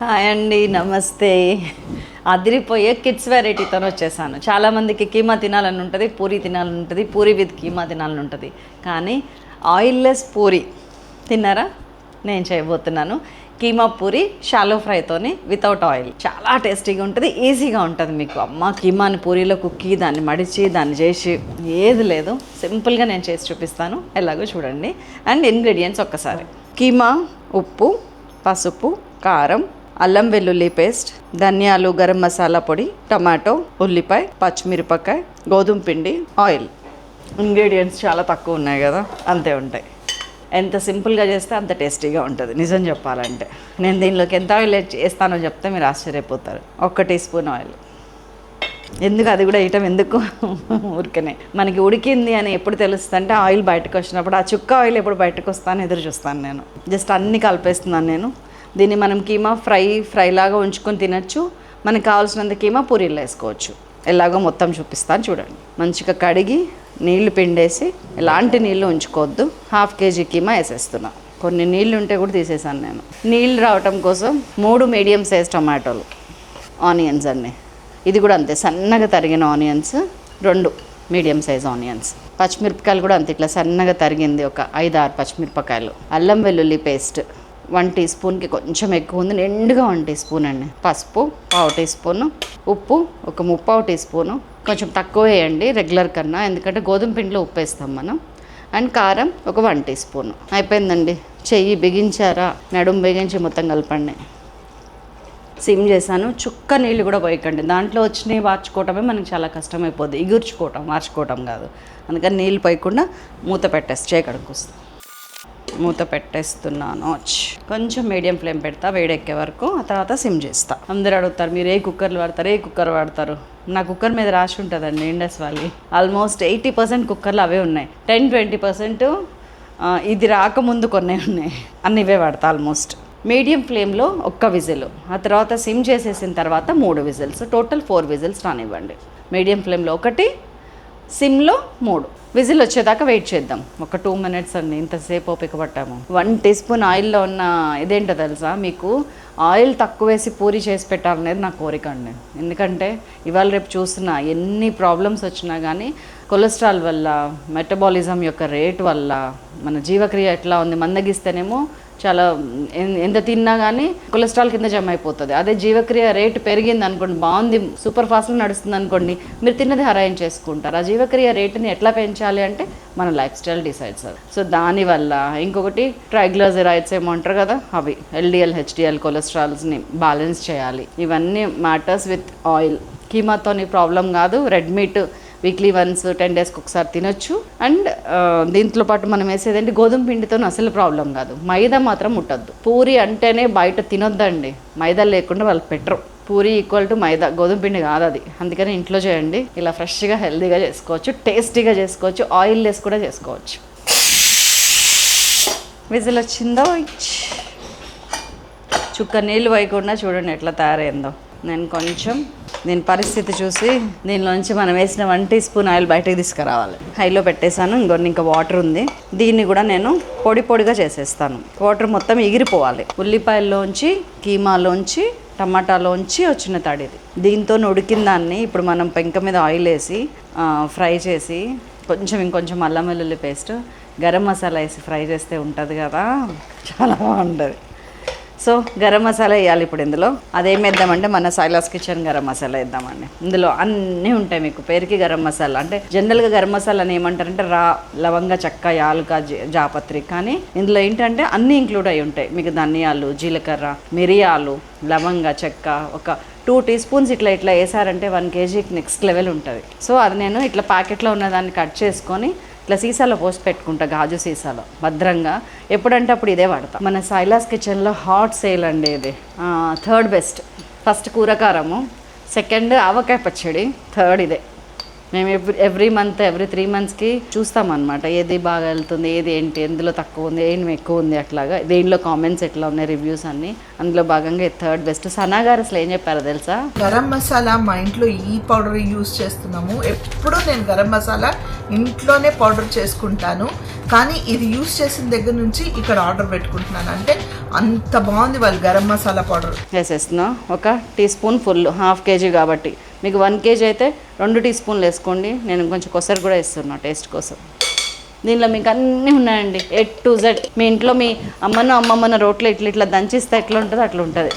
Hi అండి, నమస్తే. అదిరిపోయే కిడ్స్ వెరైటీతో వచ్చేసాను. చాలామందికి కీమా తినాలని ఉంటుంది, పూరి తినాలని ఉంటుంది, పూరి విత్ కీమా తినాలని ఉంటుంది. కానీ ఆయిల్లెస్ పూరి తిన్నారా? నేను చేయబోతున్నాను కీమా పూరి షాలో ఫ్రైతోని వితౌట్ ఆయిల్. చాలా టేస్టీగా ఉంటుంది, ఈజీగా ఉంటుంది. మీకు అమ్మ కీమాని పూరీలో కుక్కి దాన్ని మడిచి దాన్ని చేసి ఏది లేదు, సింపుల్గా నేను చేసి చూపిస్తాను. ఎలాగో చూడండి. అండ్ ఇంగ్రీడియంట్స్ ఒక్కసారి: కీమా, ఉప్పు, పసుపు, కారం, అల్లం వెల్లుల్లి పేస్ట్, ధనియాలు, గరం మసాలా పొడి, టమాటో, ఉల్లిపాయ, పచ్చిమిరపకాయ, గోధుమ పిండి, ఆయిల్. ఇంగ్రీడియంట్స్ చాలా తక్కువ ఉన్నాయి కదా, అంతే ఉంటాయి. ఎంత సింపుల్గా చేస్తే అంత టేస్టీగా ఉంటుంది. నిజం చెప్పాలంటే నేను దీనిలోకి ఎంత ఆయిల్ వేస్తానో చెప్తే మీరు ఆశ్చర్యపోతారు. 1 టీ స్పూన్ ఆయిల్. ఎందుకు అది కూడా వేయటం ఎందుకు, ఊరికనే మనకి ఉడికింది అని ఎప్పుడు తెలుస్తుంది అంటే ఆయిల్ బయటకు వచ్చినప్పుడు. ఆ చుక్క ఆయిల్ ఎప్పుడు బయటకు వస్తాను ఎదురు చూస్తాను నేను. జస్ట్ అన్నీ కలిపేస్తున్నాను నేను. దీన్ని మనం కీమా ఫ్రైలాగా ఉంచుకొని తినచ్చు. మనకు కావాల్సినంత కీమా పూరీలో వేసుకోవచ్చు. ఎలాగో మొత్తం చూపిస్తాను చూడండి. మంచిగా కడిగి నీళ్లు పిండేసి, ఎలాంటి నీళ్ళు ఉంచుకోవద్దు. 1/2 కేజీ కీమా వేసేస్తున్నా. కొన్ని నీళ్ళు ఉంటే కూడా తీసేసాను నేను. నీళ్ళు రావటం కోసం 3 మీడియం సైజ్ టమాటోలు, ఆనియన్స్ అండి. ఇది కూడా అంతే, సన్నగా తరిగిన ఆనియన్స్ 2 మీడియం సైజ్ ఆనియన్స్. పచ్చిమిరపకాయలు కూడా అంతే, ఇట్లా సన్నగా తరిగింది ఒక 5-6 పచ్చిమిరపకాయలు. అల్లం వెల్లుల్లి పేస్ట్ 1 టీ స్పూన్కి కొంచెం ఎక్కువ ఉంది, నిండుగా 1 టీ స్పూన్ అండి. పసుపు 1/2 టీ స్పూను, ఉప్పు ఒక 3/4 టీ స్పూను, కొంచెం తక్కువ వేయండి రెగ్యులర్ కన్నా, ఎందుకంటే గోధుమ పిండిలో ఉప్పు వేస్తాం మనం. అండ్ కారం ఒక 1 టీ స్పూను. అయిపోయిందండి. చెయ్యి బిగించారా, నడుము బిగించి మొత్తం కలపండి. సిమ్ చేశాను. చుక్క నీళ్ళు కూడా పోయకండి. దాంట్లో వచ్చినవి వార్చుకోవటమే మనకి చాలా కష్టమైపోద్ది. ఇగుర్చుకోవటం, మార్చుకోవటం కాదు. అందుకని నీళ్ళు పోయకుండా మూత పెట్టేసి చేయకడుకొస్తాను. మూత పెట్టేస్తున్నాను. కొంచెం మీడియం ఫ్లేమ్ పెడతా వేడెక్కే వరకు. ఆ తర్వాత సిమ్ చేస్తా. అందరూ అడుగుతారు మీరు ఏ కుక్కర్లు వాడతారు, ఏ కుక్కర్ వాడతారు. నా కుక్కర్ మీద రాసి ఉంటుందండి ఇండస్ వ్యాలీ. ఆల్మోస్ట్ 80% కుక్కర్లు అవే ఉన్నాయి. 10-20% ఇది రాకముందు కొన్ని ఉన్నాయి. అన్నీ ఇవే వాడతా ఆల్మోస్ట్. మీడియం ఫ్లేమ్లో 1 విజిల్, ఆ తర్వాత సిమ్ చేసేసిన తర్వాత 3 విజిల్స్, టోటల్ 4 విజిల్స్ రానివ్వండి. మీడియం ఫ్లేమ్లో 1, సిమ్లో 3 విజిల్ వచ్చేదాకా వెయిట్ చేద్దాం. ఒక 2 మినిట్స్ అండి. ఇంతసేపు ఓపిక పట్టాము. 1 టీ స్పూన్ ఆయిల్లో ఉన్న ఇదేంటో తెలుసా మీకు? ఆయిల్ తక్కువ వేసి పూరి చేసి పెట్టాలనేది నా కోరిక అండి. ఎందుకంటే ఇవాళ రేపు చూస్తున్నా ఎన్ని ప్రాబ్లమ్స్ వచ్చినా కానీ కొలెస్ట్రాల్ వల్ల, మెటబాలిజం యొక్క రేట్ వల్ల, మన జీవక్రియ ఎట్లా ఉంది, మందగిస్తేనేమో చాలా ఎంత తిన్నా కానీ కొలెస్ట్రాల్ కింద జమ అయిపోతుంది. అదే జీవక్రియ రేటు పెరిగింది అనుకోండి, బాగుంది, సూపర్ ఫాస్ట్గా నడుస్తుంది అనుకోండి, మీరు తిన్నది హరాయం చేసుకుంటారు. ఆ జీవక్రియ రేటుని ఎట్లా పెంచాలి అంటే మన లైఫ్ స్టైల్ డిసైడ్స్ అది. సో దానివల్ల ఇంకొకటి ట్రైగ్లిజరైడ్స్ ఏమో అంటారు కదా, అవి LDL HDL కొలెస్ట్రాల్స్ని బ్యాలెన్స్ చేయాలి. ఇవన్నీ మ్యాటర్స్ విత్ ఆయిల్. కీమాతోని ప్రాబ్లం కాదు. రెడ్ మీట్ వీక్లీ వన్స్ 10 డేస్కి ఒకసారి తినొచ్చు. అండ్ దీంట్లో పాటు మనం వేసేదంటే గోధుమ పిండితో అసలు ప్రాబ్లం కాదు. మైదా మాత్రం ముట్టద్దు. పూరి అంటేనే బయట తినొద్దండి, మైదా లేకుండా వాళ్ళు పెట్టరు. పూరి ఈక్వల్ టు మైదా, గోధుమ పిండి కాదు అది. అందుకని ఇంట్లో చేయండి. ఇలా ఫ్రెష్గా హెల్తీగా చేసుకోవచ్చు, టేస్టీగా చేసుకోవచ్చు, ఆయిల్ లెస్ కూడా చేసుకోవచ్చు. విజిల్ వచ్చిందో, చుక్క నీళ్ళు వేయకుండా చూడండి ఎట్లా తయారైందో. నేను కొంచెం దీని పరిస్థితి చూసి దీనిలోంచి మనం వేసిన 1 టీ స్పూన్ ఆయిల్ బయటకు తీసుకురావాలి. హైలో పెట్టేశాను. ఇంకా వాటర్ ఉంది. దీన్ని కూడా నేను పొడిగా చేసేస్తాను. వాటర్ మొత్తం ఎగిరిపోవాలి. ఉల్లిపాయల్లోంచి, కీమాలోంచి, టమాటాలోంచి వచ్చిన తడిది. దీంతో ఉడికిన దాన్ని ఇప్పుడు మనం పెంక మీద ఆయిల్ వేసి ఫ్రై చేసి, ఇంకొంచెం అల్లం వెల్లుల్లి పేస్ట్, గరం మసాలా వేసి ఫ్రై చేస్తే ఉంటుంది కదా, చాలా బాగుంటుంది. సో గరం మసాలా వేయాలి ఇప్పుడు ఇందులో. అదేం వేద్దామంటే మన సైలాస్ కిచెన్ గరం మసాలా వేద్దామండి. ఇందులో అన్నీ ఉంటాయి. మీకు పేరుకి గరం మసాలా అంటే జనరల్గా గరం మసాలా అని ఏమంటారంటే లవంగ, చెక్క, యాలుక, జాపత్రి. కానీ ఇందులో ఏంటంటే అన్నీ ఇంక్లూడ్ అయి ఉంటాయి. మీకు ధనియాలు, జీలకర్ర, మిరియాలు, లవంగ, చెక్క ఒక 2 టీ స్పూన్స్ ఇట్లా వేసారంటే 1 కేజీకి నెక్స్ట్ లెవెల్ ఉంటుంది. సో అది నేను ఇట్లా ప్యాకెట్లో ఉన్నదాన్ని కట్ చేసుకొని ఇట్లా సీసాలో పోసి పెట్టుకుంటా, గాజు సీసాలో భద్రంగా. ఎప్పుడంటే అప్పుడు ఇదే వాడతాం. మన సైలాస్ కిచెన్లో హాట్ సేల్ అండి ఇది. 3rd best. ఫస్ట్ కూరకారము, 2nd ఆవకాయ పచ్చడి, 3rd ఇదే. మేము ఎవ్రీ మంత్ ఎవ్రీ 3 మంత్స్కి చూస్తామన్నమాట, ఏది బాగా వెళ్తుంది, ఏది ఏంటి, ఎందులో తక్కువ ఉంది, ఏం ఎక్కువ ఉంది, అట్లాగా దేనిలో కామెంట్స్ ఎట్లా ఉన్నాయి, రివ్యూస్ అన్నీ. అందులో భాగంగా థర్డ్ బెస్ట్. సనా గారు అసలు ఏం చెప్పారో తెలుసా? గరం మసాలా మా ఇంట్లో ఈ పౌడర్ యూజ్ చేస్తున్నాము. ఎప్పుడూ నేను గరం మసాలా ఇంట్లోనే పౌడర్ చేసుకుంటాను, కానీ ఇది యూజ్ చేసిన దగ్గర నుంచి ఇక్కడ ఆర్డర్ పెట్టుకుంటున్నాను. అంటే అంత బాగుంది వాళ్ళు గరం మసాలా పౌడర్. వేసేస్తున్నా ఒక teaspoon full, half KG కాబట్టి. మీకు 1 కేజీ అయితే 2 టీ స్పూన్లు వేసుకోండి. నేను కొంచెం కొసరు కూడా వేస్తున్నా టేస్ట్ కోసం. దీనిలో మీకు అన్నీ ఉన్నాయండి, A to Z. మీ ఇంట్లో మీ అమ్మమ్మన రోట్లో ఇట్లా దంచిస్తే ఎట్లా ఉంటుందో అట్లా ఉంటుంది.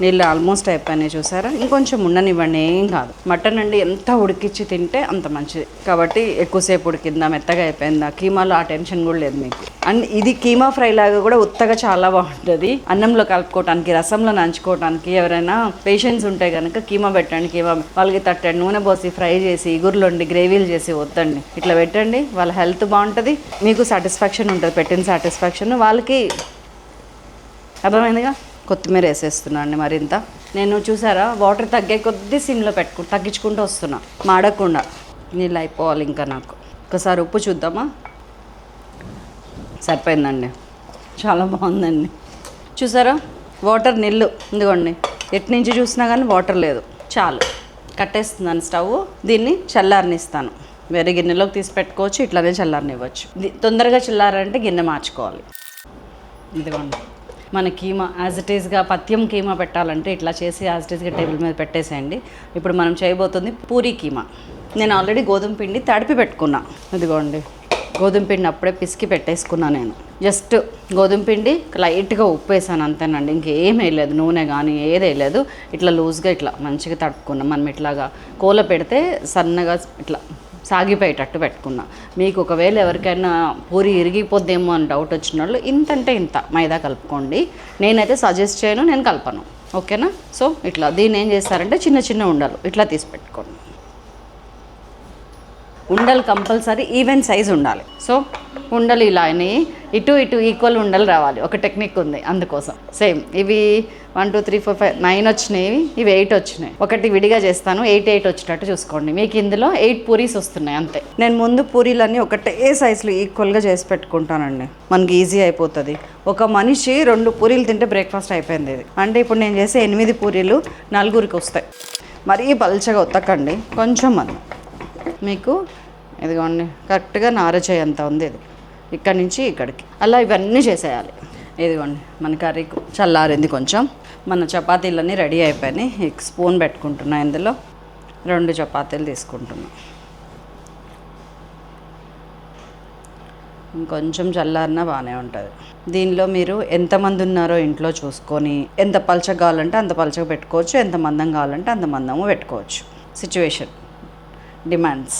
నీళ్ళు ఆల్మోస్ట్ అయిపోయినాయి చూసారా, ఇంకొంచెం ఉండనివ్వండి, ఏం కాదు. మటన్ అండి ఎంత ఉడికిచ్చి తింటే అంత మంచిది. కాబట్టి ఎక్కువసేపు ఉడికిందా, మెత్తగా అయిపోయిందా, కీమాలో ఆ టెన్షన్ కూడా లేదు మీకు. అండ్ ఇది కీమా ఫ్రై లాగా కూడా ఉత్తగా చాలా బాగుంటుంది. అన్నంలో కలుపుకోవడానికి, రసంలో నంచుకోవడానికి. ఎవరైనా పేషెంట్స్ ఉంటే కనుక కీమా పెట్టండి. కీమా వాళ్ళకి తట్టండి, నూనె పోసి ఫ్రై చేసి ఇగురులోండి గ్రేవీలు చేసి వద్దండి, ఇట్లా పెట్టండి. వాళ్ళ హెల్త్ బాగుంటుంది, మీకు సాటిస్ఫాక్షన్ ఉంటుంది, పెట్టిన సాటిస్ఫాక్షన్ వాళ్ళకి. అర్థమైందిగా? కొత్తిమీర వేసేస్తున్నాను మరింత. నేను చూసారా వాటర్ తగ్గే కొద్దీ సిమ్లో తగ్గించుకుంటూ వస్తున్నా, మాడకుండా. నీళ్ళు అయిపోవాలి ఇంకా నాకు. ఒకసారి ఉప్పు చూద్దామా? సరిపోయిందండి, చాలా బాగుందండి. చూసారా వాటర్ నీళ్ళు ఇదిగోండి, ఎటు నుంచి చూసినా కానీ వాటర్ లేదు. చాలు, కట్టేస్తున్నాను స్టవ్. దీన్ని చల్లారనిస్తాను. వేరే గిన్నెలోకి తీసి పెట్టుకోవచ్చు, ఇట్లానే చల్లారనివ్వచ్చు. తొందరగా చల్లారంటే గిన్నె మార్చుకోవాలి. ఇదిగోండి మన కీమా యాజ్ ఇట్ ఈస్గా. పథ్యం కీమా పెట్టాలంటే ఇట్లా చేసి యాజ్ ఇట్ ఈస్గా టేబుల్ మీద పెట్టేసేయండి. ఇప్పుడు మనం చేయబోతుంది పూరీ కీమా. నేను ఆల్రెడీ గోధుమ పిండి తడిపి పెట్టుకున్నా. ఇదిగోండి గోధుమ పిండి అప్పుడే పిసికి పెట్టేసుకున్నా నేను. జస్ట్ గోధుమ పిండి లైట్గా ఉప్పు వేసాను అంతేనండి, ఇంకేం వేయలేదు. నూనె కానీ ఏది వేయలేదు. ఇట్లా లూజ్గా ఇట్లా మంచిగా తడుపుకున్నాం. మనం ఇట్లాగా కోల పెడితే సన్నగా ఇట్లా సాగిపోయేటట్టు పెట్టుకున్నా. మీకు ఒకవేళ ఎవరికైనా పూరి ఇరిగిపోద్దేమో అని డౌట్ వచ్చిన వాళ్ళు ఇంతంటే ఇంత మైదా కలుపుకోండి. నేనైతే సజెస్ట్ చేయను, నేను కలపను. ఓకేనా? సో ఇట్లా దీన్ని ఏం చేస్తారంటే చిన్న చిన్న ఉండలు ఇట్లా తీసి పెట్టుకోండి. ఉండలు కంపల్సరీ ఈవెన్ సైజ్ ఉండాలి. సో ఉండలు ఇలా అయినాయి, ఇటు ఈక్వల్ ఉండలు రావాలి. ఒక టెక్నిక్ ఉంది అందుకోసం. సేమ్ ఇవి 1 2 3 4 5 9 వచ్చినాయి, ఇవి 8 వచ్చినాయి. ఒకటి విడిగా చేస్తాను, 8 వచ్చేటట్టు చూసుకోండి. మీకు ఇందులో 8 పూరీస్ వస్తున్నాయి అంతే. నేను ముందు పూరీలన్నీ ఒకటే సైజులో ఈక్వల్గా చేసి పెట్టుకుంటానండి, మనకి ఈజీ అయిపోతుంది. ఒక మనిషి 2 పూరీలు తింటే బ్రేక్ఫాస్ట్ అయిపోయింది ఇది. అంటే ఇప్పుడు నేను చేసే 8 పూరీలు 4గురికి వస్తాయి. మరీ పల్చగా ఉత్తకండి, కొంచెం మంది. మీకు ఇదిగోండి కరెక్ట్గా నారచేయంత ఉంది ఇది, ఇక్కడి నుంచి ఇక్కడికి. అలా ఇవన్నీ చేసేయాలి. ఇదిగోండి మన కర్రీ చల్లారింది కొంచెం. మన చపాతీలన్నీ రెడీ అయిపోయినాయి. స్పూన్ పెట్టుకుంటున్నా, ఇందులో 2 చపాతీలు తీసుకుంటున్నా. ఇంకొంచెం చల్లారినా బాగానే ఉంటుంది. దీనిలో మీరు ఎంతమంది ఉన్నారో ఇంట్లో చూసుకొని ఎంత పలచగా కావాలంటే అంత పలచగా పెట్టుకోవచ్చు, ఎంత మందం కావాలంటే అంత మందము పెట్టుకోవచ్చు. Situation demands.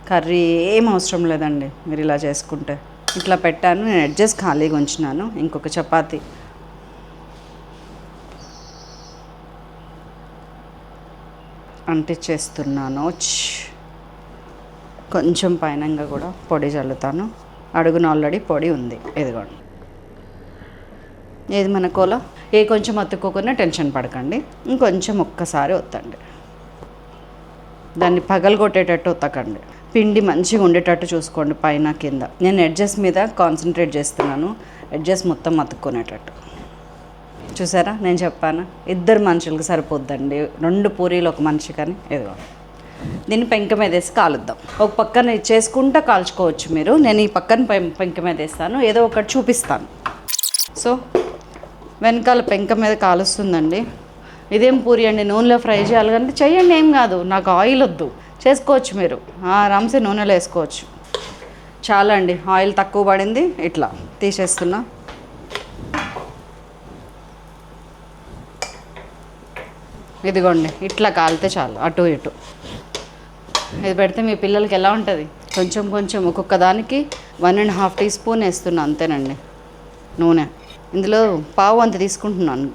కర్రీ ఏం అవసరం లేదండి మీరు ఇలా చేసుకుంటే. ఇట్లా పెట్టాను, నేను అడ్జస్ట్ ఖాళీగా ఉంచినాను. ఇంకొక చపాతీ అంటించేస్తున్నాను. కొంచెం పైనంగా కూడా పొడి చల్లుతాను. అడుగున ఆల్రెడీ పొడి ఉంది. ఇదిగోండి ఏది మన కోల. కొంచెం అతుక్కోకుండా టెన్షన్ పడకండి, ఇంకొంచెం ఒక్కసారి ఒత్తండి. దాన్ని పగలగొట్టేటట్టు ఒత్తకండి. పిండి మంచిగా ఉండేటట్టు చూసుకోండి పైన కింద. నేను ఎడ్జెస్ మీద కాన్సన్ట్రేట్ చేస్తున్నాను, ఎడ్జెస్ మొత్తం అతుక్కునేటట్టు. చూసారా నేను చెప్పాను, 2 మనుషులకు సరిపోద్దండి 2 పూరీలు ఒక మనిషి. కానీ ఏదో దీన్ని పెంక మీద వేసి కాలుద్దాం. ఒక పక్కన చేసుకుంటా కాల్చుకోవచ్చు మీరు. నేను ఈ పక్కన పెంక మీద వేస్తాను, ఏదో ఒకటి చూపిస్తాను. సో వెనకాల పెంక మీద కాలుస్తుందండి. ఇదేం పూరి అండి, నూనెలో ఫ్రై చేయాలి అంటే చెయ్యండి, ఏం కాదు. నాకు ఆయిల్ వద్దు, చేసుకోవచ్చు మీరు ఆరామ్సే నూనెలో వేసుకోవచ్చు. చాలా అండి, ఆయిల్ తక్కువ పడింది. ఇట్లా తీసేస్తున్నా. ఇదిగోండి ఇట్లా కాలితే చాలు, అటు ఇటు. ఇది పెడితే మీ పిల్లలకి ఎలా ఉంటుంది? కొంచెం ఒక్కొక్క దానికి 1.5 టీ స్పూన్ వేస్తున్నా అంతేనండి నూనె. ఇందులో పావు అంత తీసుకుంటున్నాను.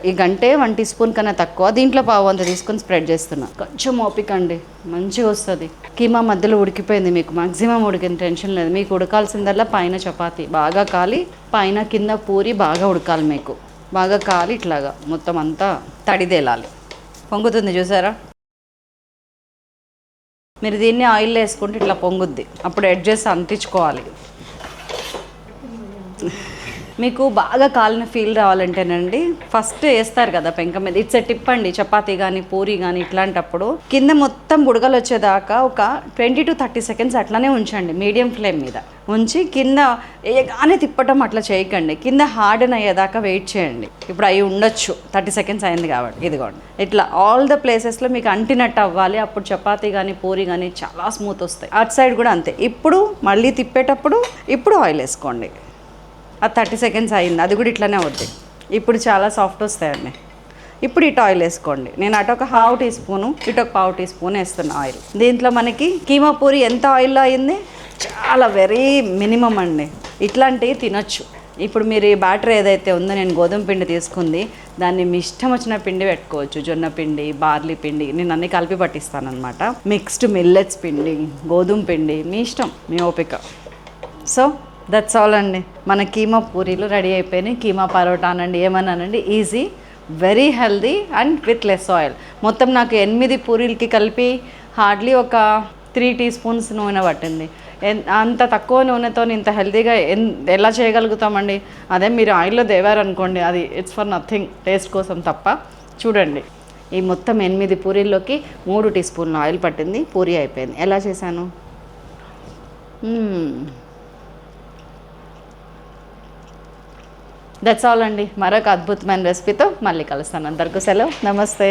ఈ గంటే 1 టీ స్పూన్ కన్నా తక్కువ. దీంట్లో పావు అంత తీసుకొని స్ప్రెడ్ చేస్తున్నా. కొంచెం ఓపిక అండి, మంచిగా వస్తుంది. కీమా మధ్యలో ఉడికిపోయింది, మీకు మ్యాక్సిమం ఉడికిన టెన్షన్ లేదు. మీకు ఉడకాల్సిందల్లా పైన చపాతీ బాగా కాలి, పైన కింద పూరి బాగా ఉడకాలి. మీకు బాగా కాలి ఇట్లాగా మొత్తం అంతా తడిదేలాలి. పొంగుతుంది చూసారా? మీరు దీన్ని ఆయిల్లో వేసుకుంటే ఇట్లా పొంగుద్ది, అప్పుడు ఎడ్జెస్ అంటించుకోవాలి. మీకు బాగా కాలిన ఫీల్ రావాలంటేనండి ఫస్ట్ వేస్తారు కదా పెంక మీద, ఇట్స్ టిప్ అండి. చపాతీ కానీ పూరి కానీ ఇట్లాంటప్పుడు కింద మొత్తం బుడగలు వచ్చేదాకా ఒక 20 to 30 seconds అట్లానే ఉంచండి మీడియం ఫ్లేమ్ మీద ఉంచి, కింద వేయగానే తిప్పటం అట్లా చేయకండి, కింద హార్డెన్ అయ్యేదాకా వెయిట్ చేయండి. ఇప్పుడు అవి ఉండొచ్చు 30 seconds అయింది కాబట్టి, ఇదిగోండి ఇట్లా ఆల్ ద ప్లేసెస్లో మీకు అంటినట్టు అవ్వాలి. అప్పుడు చపాతీ కానీ పూరి కానీ చాలా స్మూత్ వస్తాయి. అటు సైడ్ కూడా అంతే. ఇప్పుడు మళ్ళీ తిప్పేటప్పుడు ఇప్పుడు ఆయిల్ వేసుకోండి. అది 30 seconds అయింది, అది కూడా ఇట్లానే అవుద్ది. ఇప్పుడు చాలా సాఫ్ట్ వస్తాయండి. ఇప్పుడు ఇటు ఆయిల్ వేసుకోండి. నేను అటు ఒక 1/2 teaspoon, ఇటు ఒక 1/2 teaspoon వేస్తున్నా ఆయిల్. దీంట్లో మనకి కీమా పూరి ఎంత ఆయిల్లో అయింది, చాలా వెరీ మినిమం అండి. ఇట్లాంటివి తినొచ్చు. ఇప్పుడు మీరు ఈ బ్యాటర్ ఏదైతే ఉందో, నేను గోధుమ పిండి తీసుకుంది, దాన్ని మీ ఇష్టం వచ్చిన పిండి పెట్టుకోవచ్చు. జొన్న పిండి, బార్లీ పిండి, నేను అన్నీ కలిపి పట్టిస్తాను అనమాట. మిక్స్డ్ మిల్లెట్స్ పిండి, గోధుమ పిండి, మీ ఇష్టం, మీ ఓపిక. సో దట్స్ ఆల్ అండి. మన కీమా పూరీలు రెడీ అయిపోయినాయి. కీమా పరోటా అనండి, ఏమన్నానండి, easy, very healthy and with less oil. మొత్తం నాకు 8 పూరీలకి కలిపి హార్డ్లీ ఒక 3 teaspoons నూనె పట్టింది. అంత తక్కువ నూనెతో ఇంత హెల్తీగా ఎలా చేయగలుగుతామండి? అదే మీరు ఆయిల్లో దేవారనుకోండి, అది ఇట్స్ ఫర్ నథింగ్, టేస్ట్ కోసం తప్ప. చూడండి, ఈ మొత్తం 8 పూరీల్లోకి 3 teaspoons ఆయిల్ పట్టింది, పూరీ అయిపోయింది. ఎలా చేశాను? దట్స్ ఆల్ అండి. మరొక అద్భుతమైన రెసిపీతో మళ్ళీ కలుస్తాను. అందరికీ సెలవు, నమస్తే.